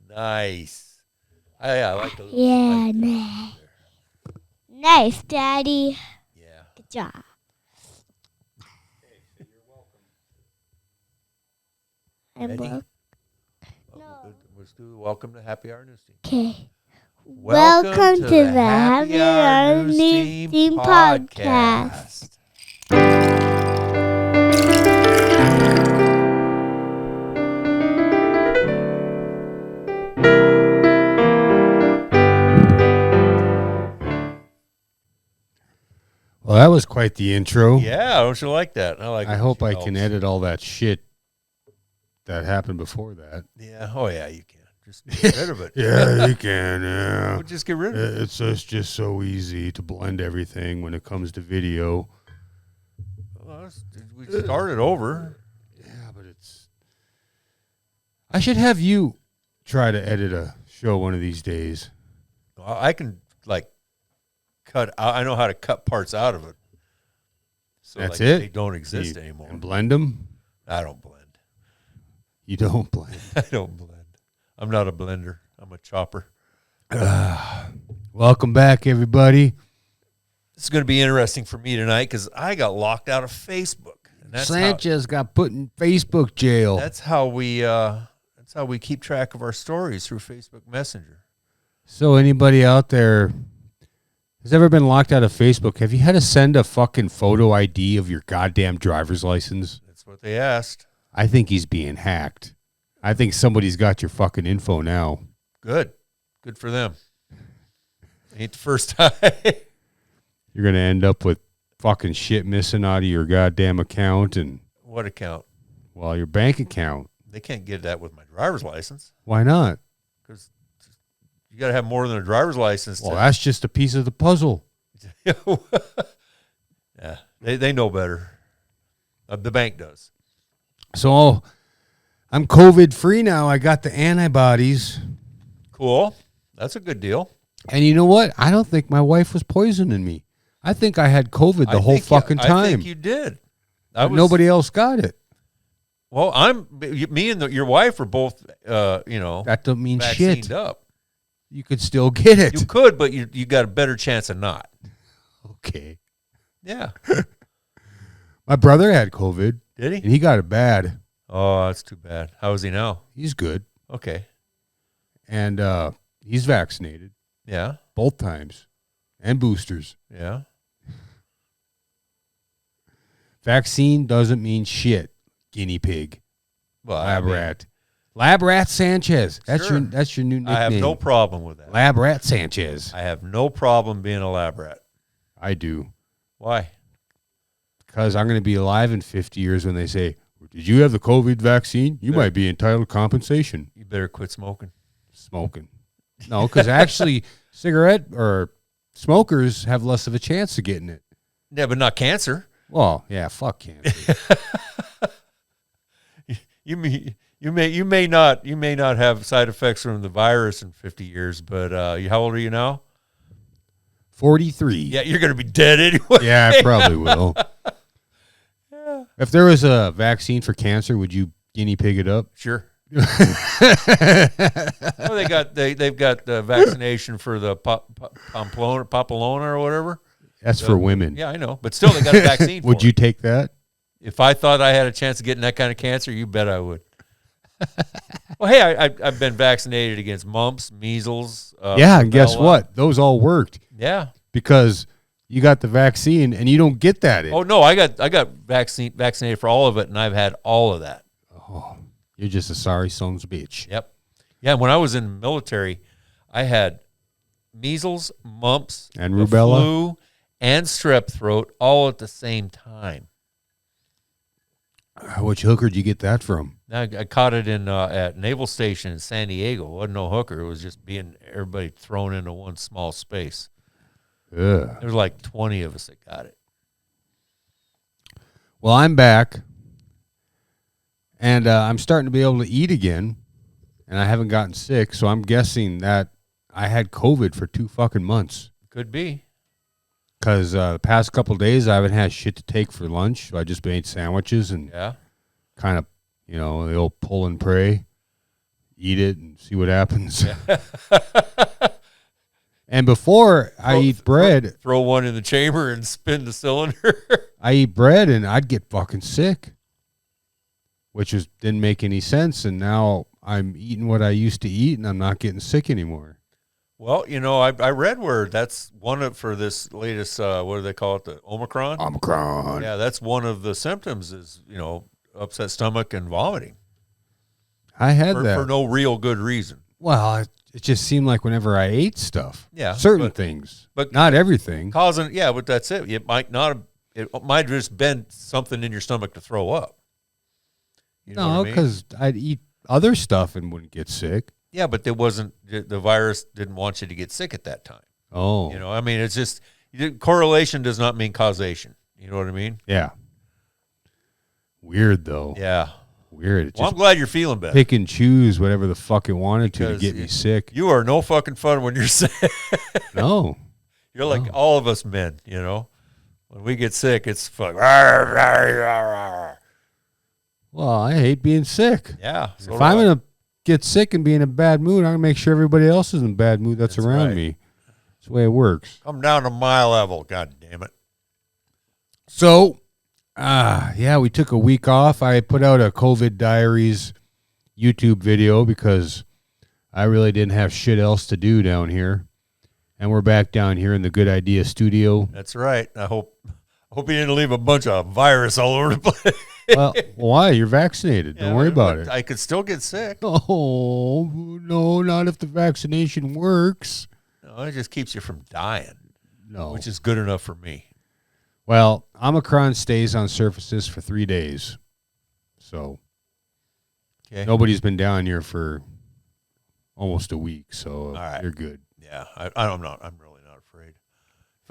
Nice. I like the little Yeah, spike nice. there. Nice, Daddy. Yeah. Good job. Hey, you're welcome. I'm Ready? welcome. No. Let's do welcome to Happy Hour News Team. Okay. Welcome to the Happy Hour News News Team podcast. Well, that was quite the intro. Yeah, don't you like that? I hope I can edit all that shit that happened before that. Yeah. Oh, yeah, you can. Just get rid of it. Yeah, you can. Yeah. We'll just get rid of it. It's just so easy to blend everything when it comes to video. Well, we started over. Yeah, but I should have you try to edit a show one of these days. I can, cut out. I know how to cut parts out of it. So That's it? They don't exist anymore. And blend them? I don't blend. You don't blend. I don't blend. I'm not a blender. I'm a chopper. Welcome back, everybody. This is going to be interesting for me tonight because I got locked out of Facebook. And Sanchez got put in Facebook jail. That's how we keep track of our stories, through Facebook Messenger. So anybody out there has ever been locked out of Facebook? Have you had to send a fucking photo ID of your goddamn driver's license? That's what they asked. I think he's being hacked. I think somebody's got your fucking info now. Good for them. Ain't the first time. You're going to end up with fucking shit missing out of your goddamn account. And What account? well, your bank account. They can't get that with my driver's license Why not? because you got to have more than a driver's license. Well, that's just a piece of the puzzle. Yeah, they know better. The bank does. So I'm COVID free now. I got the antibodies. Cool. That's a good deal. And you know what? I don't think my wife was poisoning me. I think I had COVID the whole fucking time. I think you did. Nobody else got it. Well, me and your wife are both, That don't mean vaccined shit. up. You could still get it. You could, but you got a better chance of not. Okay. Yeah. My brother had COVID, Did and he? he got it bad. Oh, that's too bad. How is he now? He's good. Okay. And he's vaccinated Yeah. both times and boosters. Yeah. Vaccine doesn't mean shit, guinea pig. Well, Lab rat. Lab rat Sanchez. That's Sure. your new nickname. I have no problem with that. Lab rat Sanchez. I have no problem being a lab rat. I do. Why? Because I'm going to be alive in 50 years when they say, did you have the COVID vaccine? You might be entitled to compensation. You better quit smoking. Smoking. No, because actually cigarette or smokers have less of a chance of getting it. Yeah, but not cancer. Well, yeah, fuck cancer. You may not have side effects from the virus in 50 years, but how old are you now? 43. Yeah, you're going to be dead anyway. Yeah, I probably will. Yeah. If there was a vaccine for cancer, would you guinea pig it up? Sure. Well, they've got the vaccination for the papilloma or whatever. That's for women. Yeah, I know, but still, they got a vaccine. Would for you it. take that? If I thought I had a chance of getting that kind of cancer, you bet I would. Well, hey, I've been vaccinated against mumps, measles. Yeah, and guess rubella. what? Those all worked Yeah. because you got the vaccine and you don't get that. Oh no, I got vaccinated for all of it, and I've had all of that. Oh, you're just a sorry son's bitch. Yep. Yeah, when I was in the military, I had measles, mumps, And the rubella? flu, and strep throat all at the same time. Which hooker did you get that from? I caught it in at Naval Station in San Diego. It wasn't no hooker. It was just everybody thrown into one small space. Ugh. There was like 20 of us that got it. Well, I'm back, and I'm starting to be able to eat again, and I haven't gotten sick, so I'm guessing that I had COVID for 2 fucking months. Could be. Because the past couple of days, I haven't had shit to take for lunch. So I just made sandwiches and Yeah. kind of, the old pull and pray. eat it and see what happens. And before I eat bread, throw one in the chamber and spin the cylinder. I eat bread and I'd get fucking sick, which didn't make any sense. And now I'm eating what I used to eat and I'm not getting sick anymore. Well, I read where that's for this latest, what do they call it? The Omicron? Omicron. Yeah, that's one of the symptoms is, upset stomach and vomiting. I had that. For no real good reason. Well, it just seemed like whenever I ate stuff, certain things, but not everything. But that's it. It might have just been something in your stomach to throw up. No, because I'd eat other stuff and wouldn't get sick. Yeah, but the virus didn't want you to get sick at that time. Oh. It's just, correlation does not mean causation. You know what I mean? Yeah. Weird, though. Yeah. Weird. Well, I'm glad you're feeling better. Pick and choose whatever the fuck it wanted to get me sick. You are no fucking fun when you're sick. No. You're like all of us men, When we get sick, it's fuck. Well, I hate being sick. Yeah. If I'm going to get sick and be in a bad mood, I'm going to make sure everybody else is in a bad mood that's around me. That's the way it works. Come down to my level, god damn it. So, we took a week off. I put out a COVID Diaries YouTube video because I really didn't have shit else to do down here. And we're back down here in the Good Idea studio. That's right. I hope you didn't leave a bunch of virus all over the place. Well, why? You're vaccinated. Don't worry about it. I could still get sick. Oh, no, not if the vaccination works. No, it just keeps you from dying. No. Which is good enough for me. Well, Omicron stays on surfaces for 3 days. So nobody's been down here for almost a week, so you're good. Yeah, I'm really not afraid.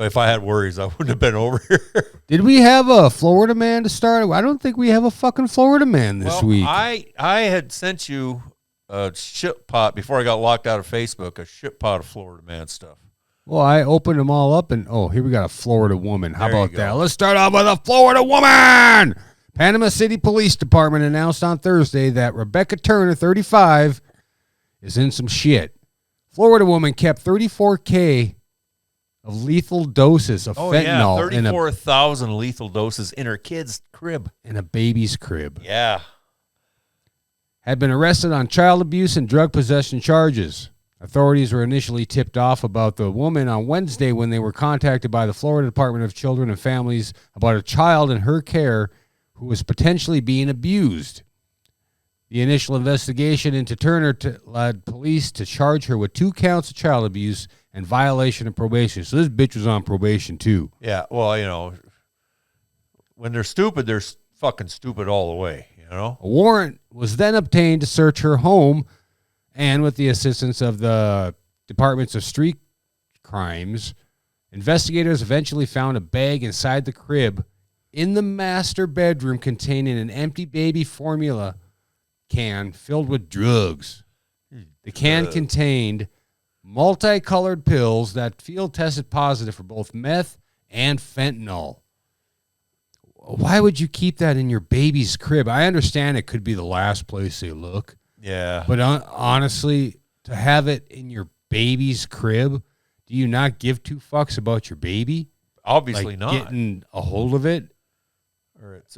If I had worries, I wouldn't have been over here. Did we have a Florida man to start? I don't think we have a fucking Florida man this week. I had sent you a shit pot before I got locked out of Facebook, a shit pot of Florida man stuff. Well, I opened them all up, and here we got a Florida woman. How about that? Let's start off with a Florida woman. Panama City Police Department announced on Thursday that Rebecca Turner, 35, is in some shit. Florida woman kept 34K of lethal doses of fentanyl. 34,000 lethal doses in her kid's crib. In a baby's crib. Yeah. Had been arrested on child abuse and drug possession charges. Authorities were initially tipped off about the woman on Wednesday when they were contacted by the Florida Department of Children and Families about a child in her care who was potentially being abused. The initial investigation into Turner led police to charge her with 2 counts of child abuse and violation of probation. So this bitch was on probation too. Yeah, well, when they're stupid, they're fucking stupid all the way, A warrant was then obtained to search her home, and with the assistance of the Departments of Street Crimes, investigators eventually found a bag inside the crib in the master bedroom containing an empty baby formula can filled with drugs. The can contained multicolored pills that field tested positive for both meth and fentanyl. Why would you keep that in your baby's crib? I understand it could be the last place they look. Yeah. But honestly, to have it in your baby's crib, do you not give 2 fucks about your baby? Obviously not. Getting a hold of it?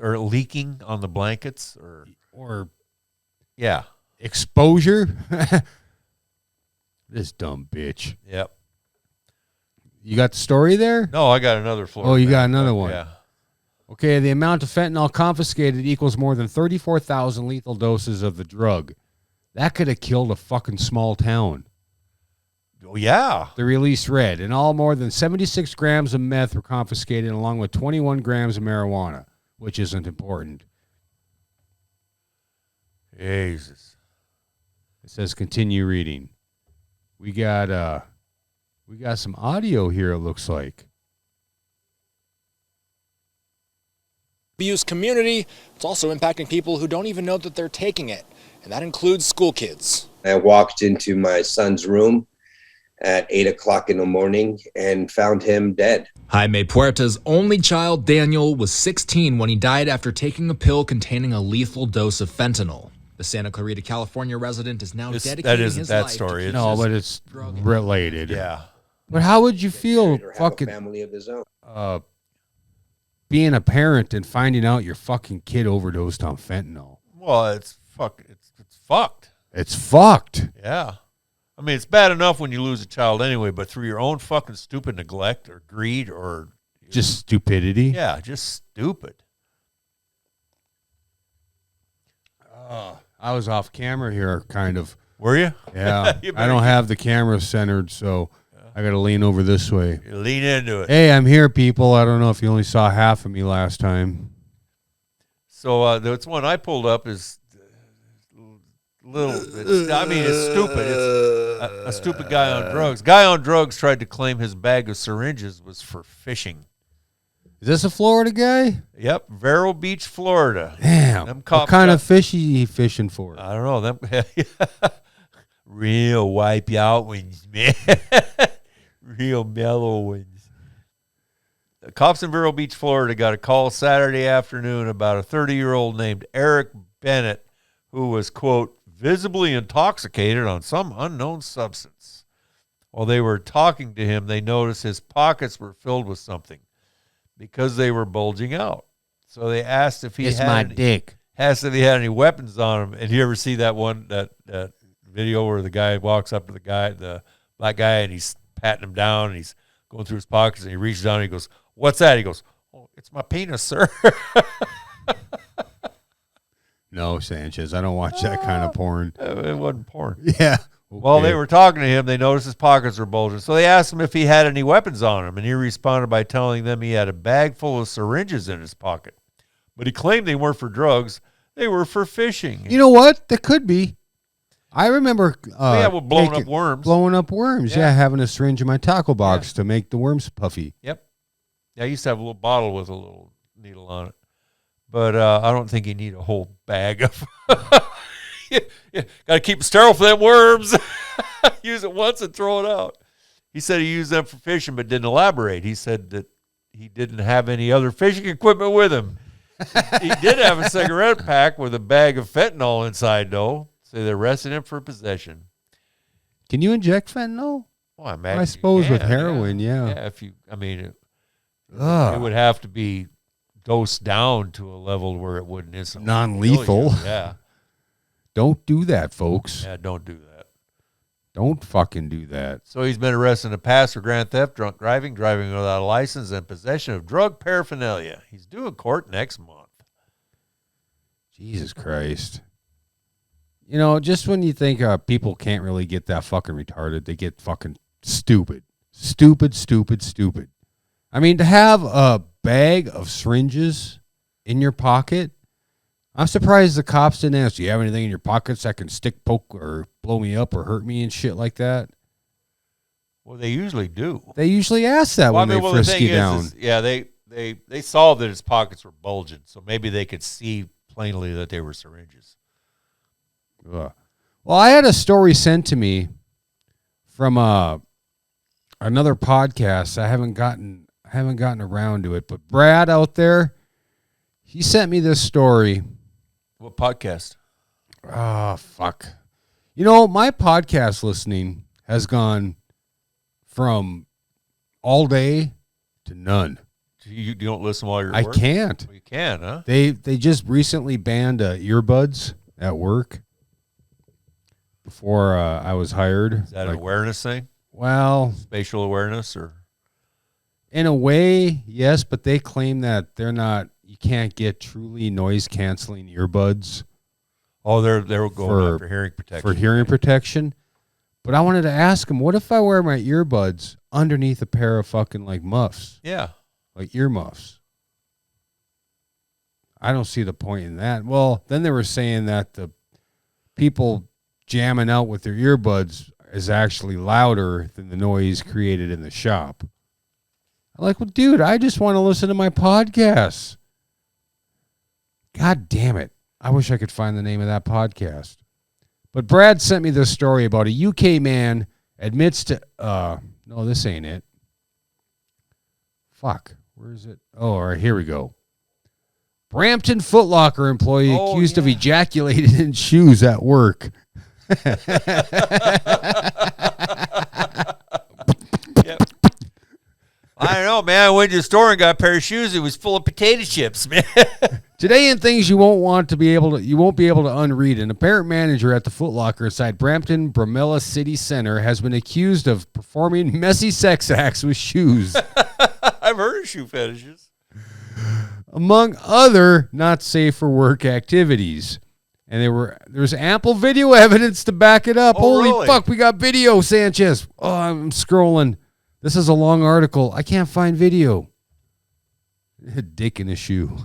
Or leaking on the blankets? Or yeah. Exposure? This dumb bitch. Yep. You got the story there? No, I got another Florida. Oh, you got another one. Yeah. Okay, the amount of fentanyl confiscated equals more than 34,000 lethal doses of the drug. That could have killed a fucking small town. Oh, yeah. The release read, in all, more than 76 grams of meth were confiscated, along with 21 grams of marijuana, which isn't important. Jesus. It says continue reading. We got some audio here, it looks like. Abuse community. It's also impacting people who don't even know that they're taking it, and that includes school kids. I walked into my son's room at 8 o'clock in the morning and found him dead. Jaime Puerta's only child, Daniel, was 16 when he died after taking a pill containing a lethal dose of fentanyl. The Santa Clarita, California resident is now That dedicating isn't his that life story. to It's No, just- but it's drug- related. yeah. But how would you feel Married or have a fucking family of his own. being a parent and finding out your fucking kid overdosed on fentanyl? Well, it's fucked. It's fucked. Yeah. I mean, it's bad enough when you lose a child anyway, but through your own fucking stupid neglect or greed or Just stupidity. yeah, just stupid. I was off camera here, kind of. Were you? Yeah. You I better don't have the camera centered, so I got to lean over this way. You lean into it. Hey, I'm here, people. I don't know if you only saw half of me last time. So that's one I pulled up is little. It's stupid. It's a stupid guy on drugs. Guy on drugs tried to claim his bag of syringes was for fishing. Is this a Florida guy? Yep, Vero Beach, Florida. Damn. Them What cops kind got- of fish he fishing for? I don't know. Them real wipe you out ones, man. Real mellow ones. The cops in Vero Beach, Florida got a call Saturday afternoon about a 30-year-old named Eric Bennett who was, quote, visibly intoxicated on some unknown substance. While they were talking to him, they noticed his pockets were filled with something because they were bulging out. So they asked if he dick. asked if he had any weapons on him. And you ever see that video where the guy walks up to the black guy, and he's patting him down, and he's going through his pockets, and he reaches down, and he goes, "What's that?" He goes, "Oh, it's my penis, sir." No, Sanchez. I don't watch that kind of porn. It wasn't porn. Yeah. While Okay. they were talking to him, they noticed his pockets were bulging. So they asked him if he had any weapons on him, and he responded by telling them he had a bag full of syringes in his pocket. But he claimed they weren't for drugs. They were for fishing. You know what? That could be. I remember well, blowing up worms. Blowing up worms. Yeah. Yeah, having a syringe in my tackle box to make the worms puffy. Yep. Yeah, I used to have a little bottle with a little needle on it. But I don't think you need a whole bag of. Got to keep it sterile for them worms. Use it once and throw it out. He said he used them for fishing, but didn't elaborate. He said that he didn't have any other fishing equipment with him. He did have a cigarette pack with a bag of fentanyl inside, though. So they arrested him for possession. Can you inject fentanyl? Well, I imagine I you suppose with can, heroin, yeah. Yeah, if you, I mean, it Ugh. would have to be dosed down to a level where it wouldn't instantly Non-lethal. kill you. Yeah. Don't do that, folks. Yeah, don't do that. Don't fucking do that. So he's been arrested in the past for grand theft, drunk driving, driving without a license, and possession of drug paraphernalia. He's due in court next month. Jesus Christ. You know, just when you think people can't really get that fucking retarded, they get fucking stupid. Stupid, stupid, stupid. I mean, to have a bag of syringes in your pocket, I'm surprised the cops didn't ask, do you have anything in your pockets that can stick, poke, or blow me up or hurt me and shit like that? Well, they usually do. They usually ask that when they frisk you down. Yeah, they saw that his pockets were bulging, so maybe they could see plainly that they were syringes. Ugh. Well, I had a story sent to me from another podcast. I haven't gotten around to it, but Brad out there, he sent me this story. What podcast? Oh, fuck. You know, my podcast listening has gone from all day to none. You don't listen while you're at I work? can't. Well, you can, huh? They just recently banned earbuds at work before I was hired. Is that an awareness thing? Well, Spatial awareness, or in a way, yes, but they claim that they're not. You can't get truly noise canceling earbuds they're going after hearing protection. for hearing protection. But I wanted to ask them, what if I wear my earbuds underneath a pair of fucking like muffs, Yeah. like earmuffs? I don't see the point in that. Well, then they were saying that the people jamming out with their earbuds is actually louder than the noise created in the shop. I'm like, well, dude, I just want to listen to my podcasts. God damn it. I wish I could find the name of that podcast. But Brad sent me this story about a UK man admits to, no, this ain't it. Fuck. Where is it? Oh, all right, here we go. Brampton Foot Locker employee accused of ejaculating in shoes at work. Yep. I don't know, man. I went to the store and got a pair of shoes. It was full of potato chips, man. Today in things you won't be able to unread. An apparent manager at the Foot Locker inside Brampton Bromella City Center has been accused of performing messy sex acts with shoes. I've heard of shoe fetishes. Among other not safe for work activities. And there's ample video evidence to back it up. Oh, Holy really? fuck, we got video, Sanchez. Oh, I'm scrolling. This is a long article. I can't find video. Dick in a shoe.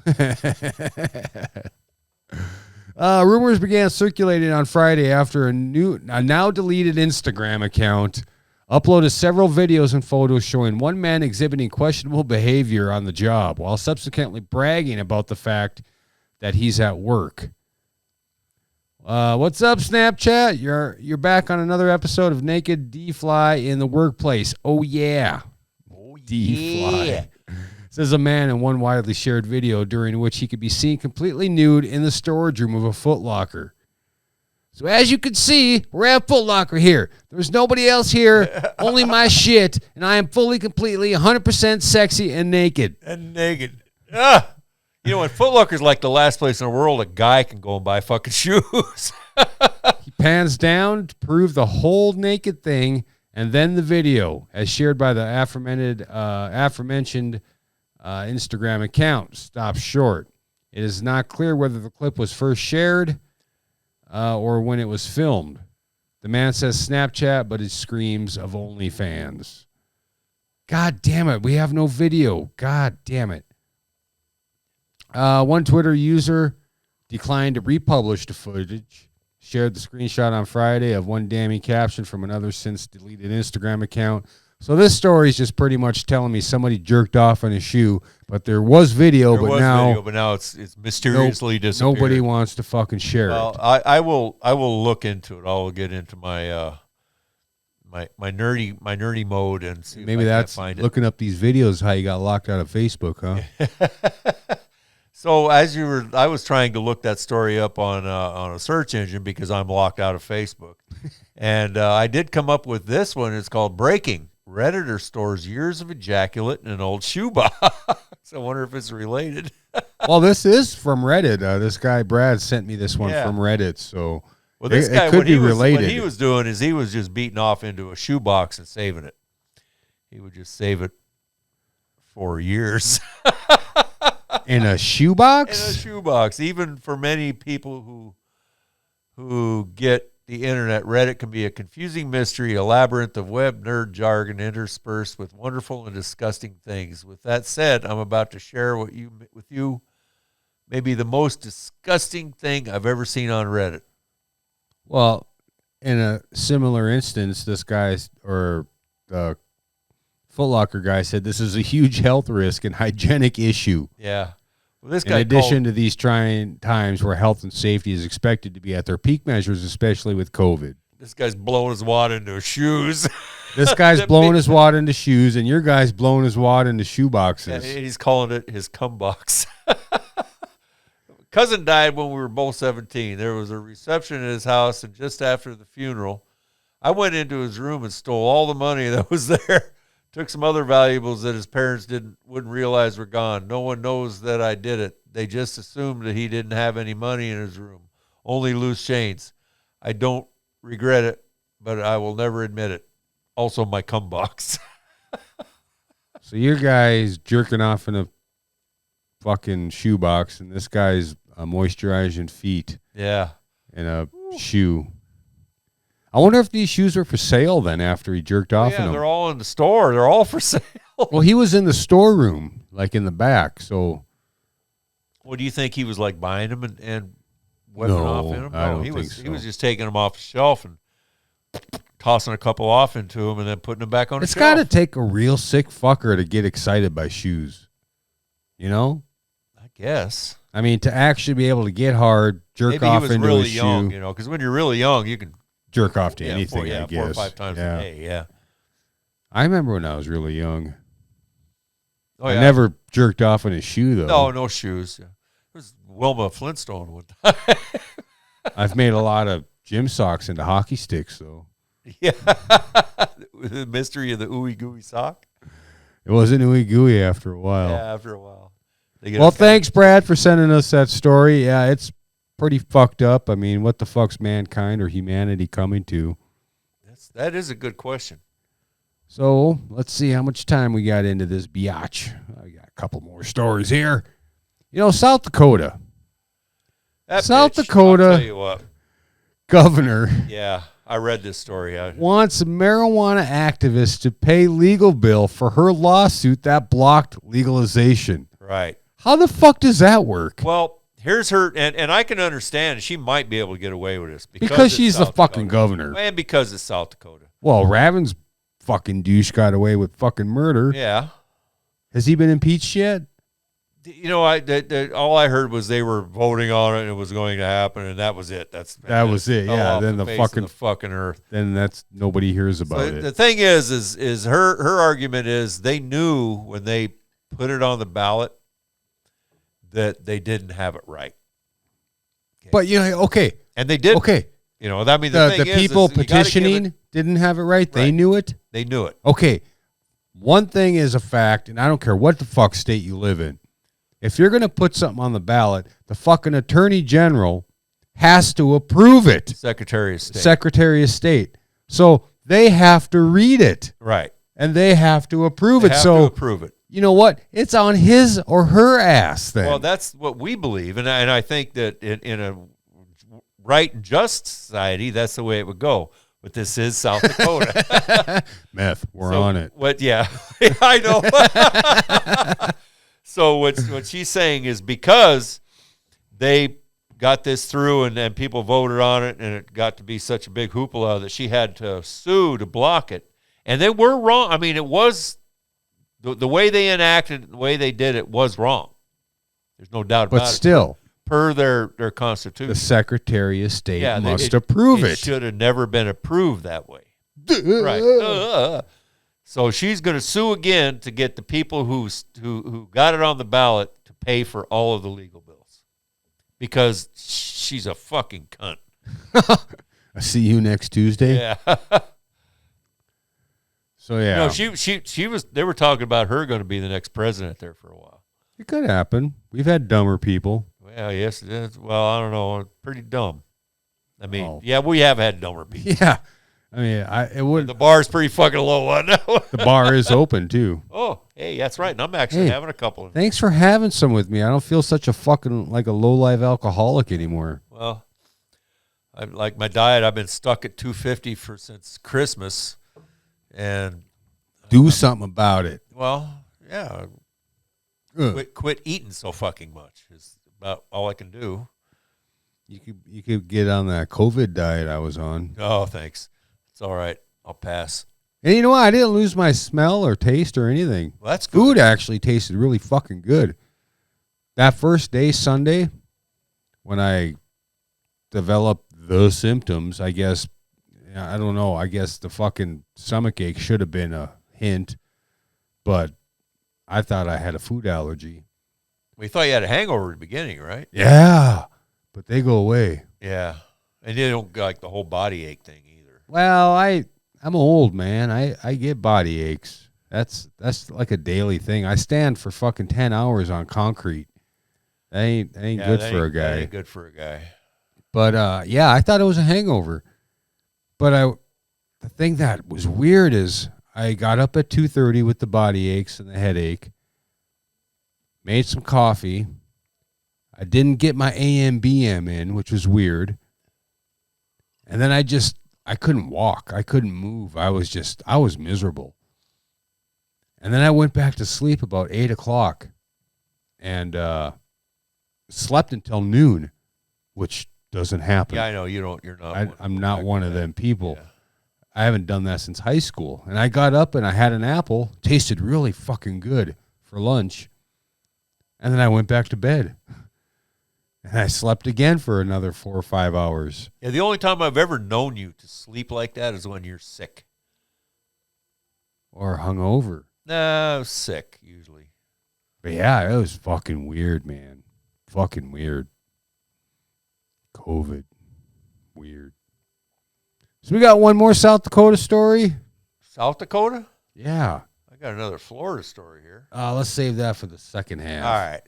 Rumors began circulating on Friday after a now deleted Instagram account uploaded several videos and photos showing one man exhibiting questionable behavior on the job while subsequently bragging about the fact that he's at work. What's up, Snapchat? You're back on another episode of Naked D-Fly in the Workplace. Oh, yeah. D-Fly. Yeah. Says a man in one widely shared video during which he could be seen completely nude in the storage room of a Foot Locker. So as you can see, we're at Foot Locker here. There's nobody else here, only my shit, and I am fully, completely, 100% sexy and naked. Ah! You know what? Foot Locker's like the last place in the world a guy can go and buy fucking shoes. He pans down to prove the whole naked thing, and then the video, as shared by the aforementioned Instagram account, stops short. It is not clear whether the clip was first shared or when it was filmed. The man says Snapchat, but it screams of OnlyFans. God damn it, we have no video. God damn it. One Twitter user declined to republish the footage, shared the screenshot on Friday of one damning caption from another since deleted Instagram account. So this story is just pretty much telling me somebody jerked off on a shoe, but there was video, but now it's mysteriously disappeared. Nobody wants to fucking share it. I will look into it. I'll get into my my nerdy mode and see Maybe if I that's can find it. looking up these videos how you got locked out of Facebook, huh? So I was trying to look that story up on a search engine because I'm locked out of Facebook, and I did come up with this one. It's called "Breaking." Redditor stores years of ejaculate in an old shoebox. I wonder if it's related. Well, this is from Reddit. This guy Brad sent me this one from Reddit, so this guy, it could be related. What he was doing is he was just beating off into a shoebox and saving it. He would just save it for years. In a shoebox? In a shoebox. Even for many people who get the internet, Reddit can be a confusing mystery, a labyrinth of web nerd jargon interspersed with wonderful and disgusting things. With that said, I'm about to share with you maybe the most disgusting thing I've ever seen on Reddit. Well, in a similar instance, this guy's or the Foot Locker guy said this is a huge health risk and hygienic issue. Yeah. Well, this in guy addition to these trying times where health and safety is expected to be at their peak measures, especially with COVID. This guy's blowing his wad into his shoes. This guy's blowing his wad into shoes, and your guy's blowing his wad into shoe boxes. Yeah, he's calling it his cum box. Cousin died when we were both 17. There was a reception at his house, and just after the funeral, I went into his room and stole all the money that was there. Took some other valuables that his parents wouldn't realize were gone. No one knows that I did it. They just assumed that he didn't have any money in his room, only loose chains. I don't regret it, but I will never admit it. Also, my cum box. So your guy's jerking off in a fucking shoebox, and this guy's moisturizing feet. Yeah. In a shoe. I wonder if these shoes were for sale then after he jerked off in them. They're all in the store. They're all for sale. Well, he was in the storeroom, like in the back, so. What do you think he was like buying them and whipping off in them? I don't think so. He was just taking them off the shelf and tossing a couple off into them and then putting them back on the shelf. It's got to take a real sick fucker to get excited by shoes. You know? I guess. I mean, to actually be able to get hard, jerk off into a shoe. Maybe he was really young, you know, because when you're really young, you can jerk off to anything, I guess. 4 or 5 times a day, yeah. I remember when I was really young. Oh, I never jerked off in a shoe, though. No shoes. There Wilma Flintstone one time. I've made a lot of gym socks into hockey sticks, though. Yeah. The mystery of the ooey gooey sock. It wasn't ooey gooey after a while. Yeah, after a while. Well, thanks, Brad, for sending us that story. Yeah, it's pretty fucked up. I mean, what the fuck's mankind or humanity coming to? That is a good question. So let's see how much time we got into this biatch. I got a couple more stories here. You know, South Dakota. South Dakota. I'll tell you what. Governor. Yeah, I read this story. Wants marijuana activists to pay legal bill for her lawsuit that blocked legalization. Right. How the fuck does that work? Well, here's her, and I can understand she might be able to get away with this because she's the South fucking Dakota. governor, and because it's South Dakota. Well, Ravin's fucking douche got away with fucking murder. Yeah. Has he been impeached yet? You know, all I heard was they were voting on it and it was going to happen, and that was it. That was it. Yeah. Then the fucking earth. Then that's nobody hears about it. The thing is her argument is they knew when they put it on the ballot that they didn't have it right. Okay. But okay, and they did. Okay, you know, I mean, the people petitioning didn't have it right. They knew it. They knew it. Okay, one thing is a fact, and I don't care what the fuck state you live in. If you're going to put something on the ballot, the fucking attorney general has to approve it. Secretary of State. Secretary of State. So they have to read it. Right. And they have to approve they it. Have so to approve it. You know what? It's on his or her ass then. Well, that's what we believe. And I think that in a right and just society, that's the way it would go. But this is South Dakota. Meth. We're on it. Yeah, I know. So what she's saying is because they got this through and people voted on it and it got to be such a big hoopla that she had to sue to block it. And they were wrong. I mean, it was the way they enacted, the way they did it was wrong. There's no doubt about it. But still, per their constitution, the Secretary of State must approve it. It should have never been approved that way. Right. So she's going to sue again to get the people who got it on the ballot to pay for all of the legal bills because she's a fucking cunt. I see you next Tuesday. Yeah. So yeah. No, she was. They were talking about her going to be the next president there for a while. It could happen. We've had dumber people. Well, yes, it is. Well, I don't know. Pretty dumb. I mean, yeah, we have had dumber people. Yeah. I mean, it would. The bar's pretty fucking low on that one. The bar is open too. Oh, hey, that's right. And I'm actually having a couple of them. Thanks for having some with me. I don't feel such a fucking like a low-life alcoholic anymore. Well, like my diet, I've been stuck at 250 since Christmas, and do something about it. Well, yeah, quit eating so fucking much is about all I can do. You could get on that COVID diet I was on. Oh, thanks. It's all right. I'll pass. And you know what? I didn't lose my smell or taste or anything. Well, that's good. Food actually tasted really fucking good. That first day, Sunday, when I developed the symptoms, I guess, I don't know, I guess the fucking stomach ache should have been a hint, but I thought I had a food allergy. We thought you had a hangover at the beginning, right? Yeah, but they go away. Yeah, and you don't like the whole body ache thing either. Well, I'm old, man. I get body aches. That's like a daily thing. I stand for fucking 10 hours on concrete. That ain't good for a guy. That ain't good for a guy. But yeah, I thought it was a hangover. But the thing that was weird is I got up at 2:30 with the body aches and the headache. Made some coffee. I didn't get my AM/BM in, which was weird. And then I couldn't walk. I couldn't move. I was miserable. And then I went back to sleep about 8 o'clock and slept until noon, which doesn't happen. Yeah, I know. You're not. I'm not one of them people. Yeah. I haven't done that since high school. And I got up and I had an apple. Tasted really fucking good for lunch. And then I went back to bed. And I slept again for another 4 or 5 hours. Yeah, the only time I've ever known you to sleep like that is when you're sick. Or hungover. No, sick, usually. But yeah, it was fucking weird, man. fucking weird. COVID. Weird. So we got one more South Dakota story. South Dakota? Yeah. I got another Florida story here. Let's save that for the second half. All right.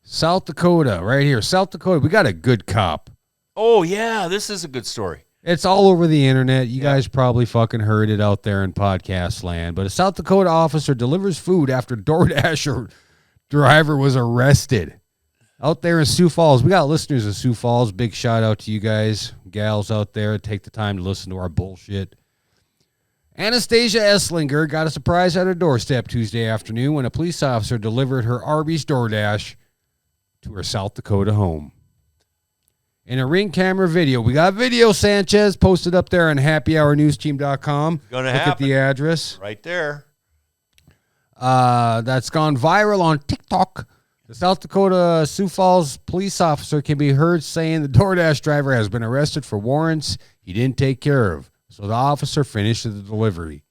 South Dakota, right here. South Dakota, we got a good cop. Oh, yeah, this is a good story. It's all over the internet. You guys probably fucking heard it out there in podcast land. But a South Dakota officer delivers food after DoorDash driver was arrested. Out there in Sioux Falls. We got listeners in Sioux Falls. Big shout out to you guys, gals out there. Take the time to listen to our bullshit. Anastasia Esslinger got a surprise at her doorstep Tuesday afternoon when a police officer delivered her Arby's DoorDash to her South Dakota home. In a Ring camera video, we got video, Sanchez, posted up there on happyhournewsteam.com. Gonna Look happen. at the address. Right there. That's gone viral on TikTok. The South Dakota Sioux Falls police officer can be heard saying the DoorDash driver has been arrested for warrants he didn't take care of. So the officer finished the delivery.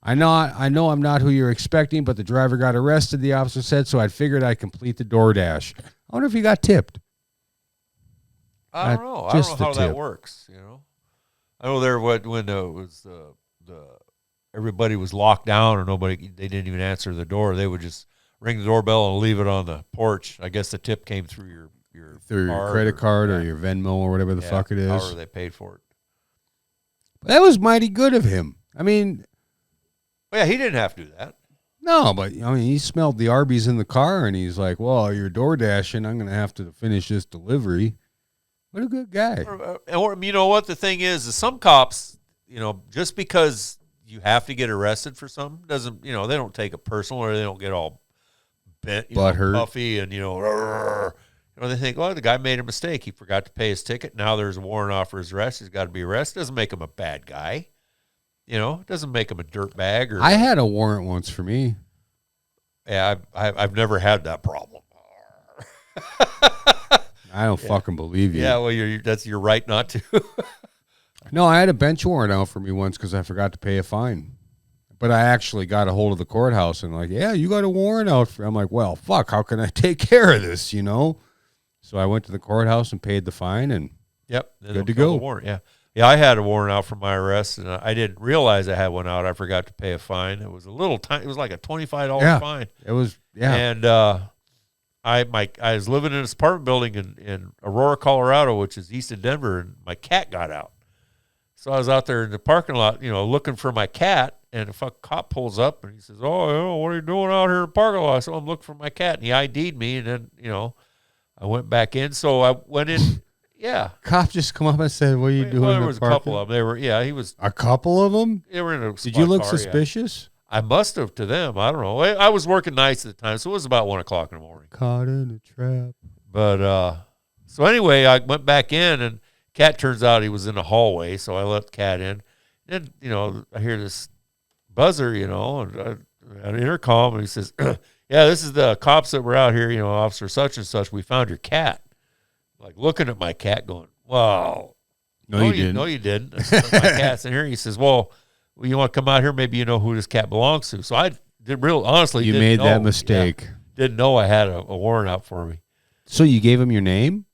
I know I'm not who you're expecting, but the driver got arrested, the officer said, so I figured I'd complete the DoorDash. I wonder if he got tipped. I don't know. I just don't the know how that tip. works, you know. I know there when it was the everybody was locked down or they didn't even answer the door. They would just ring the doorbell and leave it on the porch. I guess the tip came through your credit card or your Venmo or whatever the fuck it is. However they paid for it. That was mighty good of him. I mean, Well, yeah, he didn't have to do that. no, but I mean, he smelled the Arby's in the car and he's like, well, you're door dashing. I'm going to have to finish this delivery. What a good guy. Or you know what the thing is some cops, you know, just because you have to get arrested for something doesn't, you know, they don't take it personal or they don't get all bent, Butthurt. puffy and, they think, well, the guy made a mistake. He forgot to pay his ticket. Now there's a warrant off for his arrest. He's got to be arrested. Doesn't make him a bad guy. You know, it doesn't make him a dirtbag. Or I had a warrant once for me. Yeah, I've never had that problem. I don't fucking believe you. Yeah, well, that's your right not to. No, I had a bench warrant out for me once because I forgot to pay a fine. But I actually got a hold of the courthouse and like, yeah, you got a warrant out for. I'm like, well, fuck, how can I take care of this, you know? So I went to the courthouse and paid the fine and Yep, good to go. The warrant, yeah. Yeah, I had a warrant out for my arrest, and I didn't realize I had one out. I forgot to pay a fine. It was a little tiny. It was like a $25 fine. It was, yeah. And I was living in this apartment building in Aurora, Colorado, which is east of Denver, and my cat got out. So I was out there in the parking lot, you know, looking for my cat, and a fuck cop pulls up, and he says, "Oh, what are you doing out here in the parking lot?" So I'm looking for my cat, and he ID'd me, and then, you know, I went back in. So I went in. Yeah. Cop just come up and said, what are you doing? Well, in there the was a parking couple of them. They were, he was. A couple of them? They were in a Did you look squad car, suspicious? Yeah. I must have to them. I don't know. I was working nights at the time, so it was about 1 o'clock in the morning. Caught in a trap. But so anyway, I went back in, and cat turns out he was in the hallway, so I let the cat in. Then, you know, I hear this buzzer, you know, and an intercom, and he says, "Yeah, this is the cops that were out here, you know, Officer such and such. We found your cat." Like looking at my cat, going, "Wow, No, you didn't. No, you didn't." I said, "My cat's in here." He says, "Well, you want to come out here? Maybe you know who this cat belongs to." So I did honestly. You didn't made know. that mistake. Yeah, didn't know I had a warrant out for me. So you gave him your name?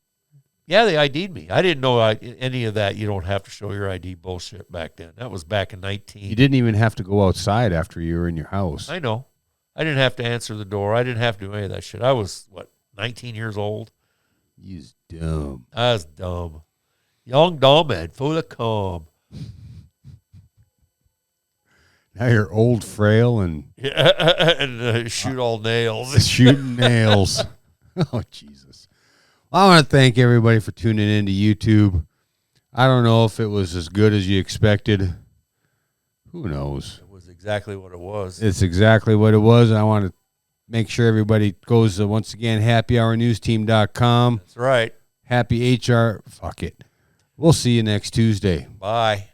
Yeah, they ID'd me. I didn't know any of that. You don't have to show your ID bullshit back then. That was back in 19. You didn't even have to go outside after you were in your house. I know. I didn't have to answer the door. I didn't have to do any of that shit. I was, 19 years old? You's dumb. I was dumb. Young, dumb, and full of cum. Now you're old, frail, and Yeah, and shoot all nails. shooting nails. Oh, Jesus. Well, I want to thank everybody for tuning in to YouTube. I don't know if it was as good as you expected. Who knows? It was exactly what it was. It's exactly what it was. And I want to make sure everybody goes to, once again, happyhournewsteam.com. That's right. Happy HR. Fuck it. We'll see you next Tuesday. Bye.